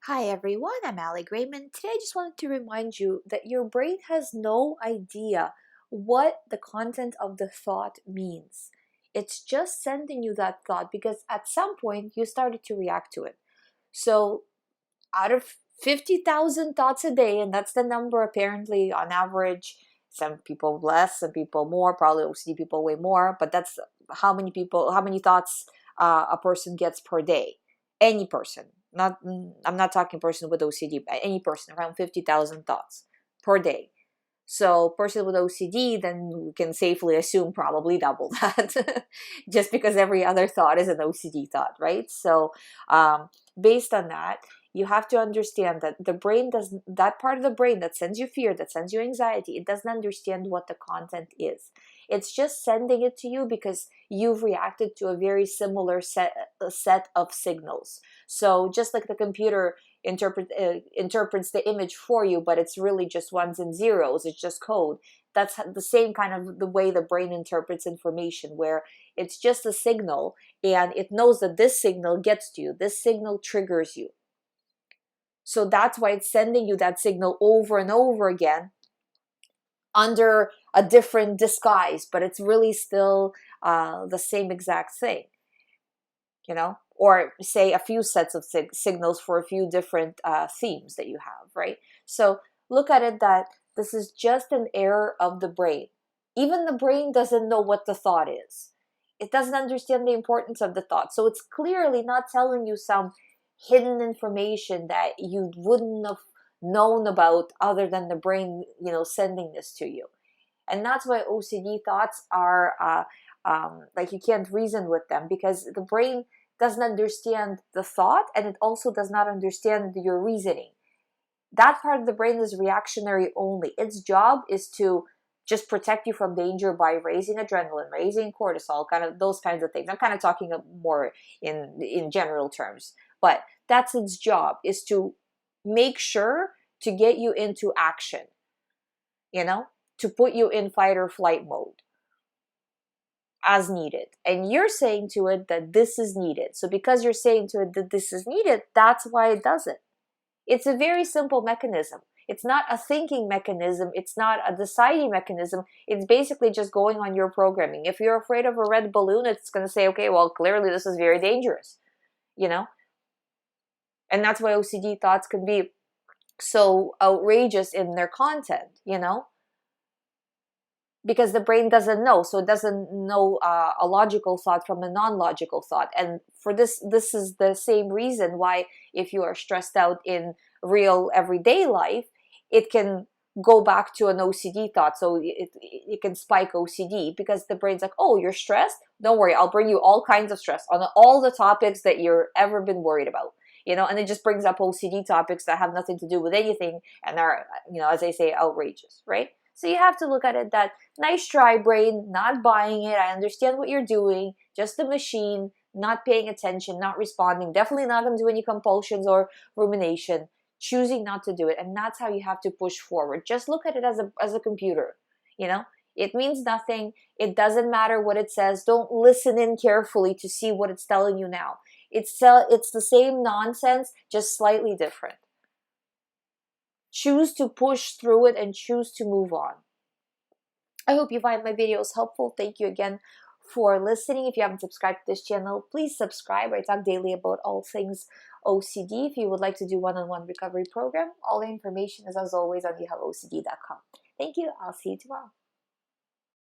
Hi everyone, I'm GREYMOND. Today I just wanted to remind you that your brain has no idea what the content of the thought means. It's just sending you that thought because at some point you started to react to it. So out of 50,000 thoughts a day, and that's the number apparently on average, some people less, some people more, probably OCD people way more, but that's how many thoughts a person gets per day. Any person, I'm not talking person with OCD, but any person, around 50,000 thoughts per day. So person with OCD, then we can safely assume probably double that, just because every other thought is an OCD thought, right? So based on that, you have to understand that the brain doesn't, that part of the brain that sends you fear, that sends you anxiety, it doesn't understand what the content is. It's just sending it to you because you've reacted to a very similar set of signals. So just like the computer interprets the image for you, but it's really just ones and zeros, it's just code. That's the same kind of the way the brain interprets information, where it's just a signal and it knows that this signal gets to you, this signal triggers you. So that's why it's sending you that signal over and over again under a different disguise, but it's really still the same exact thing, you know, or say a few sets of signals for a few different themes that you have, right? So look at it that this is just an error of the brain. Even the brain doesn't know what the thought is. It doesn't understand the importance of the thought. So it's clearly not telling you some hidden information that you wouldn't have known about other than the brain, you know, sending this to you. And that's why OCD thoughts are like you can't reason with them, because the brain doesn't understand the thought and it also does not understand your reasoning. That part of the brain is reactionary only. Its job is to just protect you from danger by raising adrenaline, raising cortisol, kind of those kinds of things. I'm kind of talking more in general terms, but that's its job, is to make sure to get you into action, you know, to put you in fight or flight mode as needed. And you're saying to it that this is needed. So because you're saying to it that this is needed, that's why it does it. It's a very simple mechanism. It's not a thinking mechanism. It's not a deciding mechanism. It's basically just going on your programming. If you're afraid of a red balloon, it's going to say, okay, well, clearly this is very dangerous, you know? And that's why OCD thoughts can be so outrageous in their content, you know? Because the brain doesn't know, so it doesn't know a logical thought from a non-logical thought. And for this is the same reason why if you are stressed out in real everyday life, it can go back to an OCD thought. So it can spike OCD because the brain's like, oh, you're stressed? Don't worry, I'll bring you all kinds of stress on all the topics that you're ever been worried about. You know, and it just brings up OCD topics that have nothing to do with anything and are, you know, as they say, outrageous, right? So you have to look at it that, nice try, brain, not buying it. I understand what you're doing. Just a machine, not paying attention, not responding. Definitely not going to do any compulsions or rumination. Choosing not to do it. And that's how you have to push forward. Just look at it as a computer. You know, it means nothing. It doesn't matter what it says. Don't listen in carefully to see what it's telling you now. It's the same nonsense, just slightly different. Choose to push through it and choose to move on. I hope you find my videos helpful. Thank you again for listening. If you haven't subscribed to this channel, please subscribe. I talk daily about all things OCD. If you would like to do one-on-one recovery program, all the information is as always on youhaveocd.com. Thank you. I'll see you tomorrow.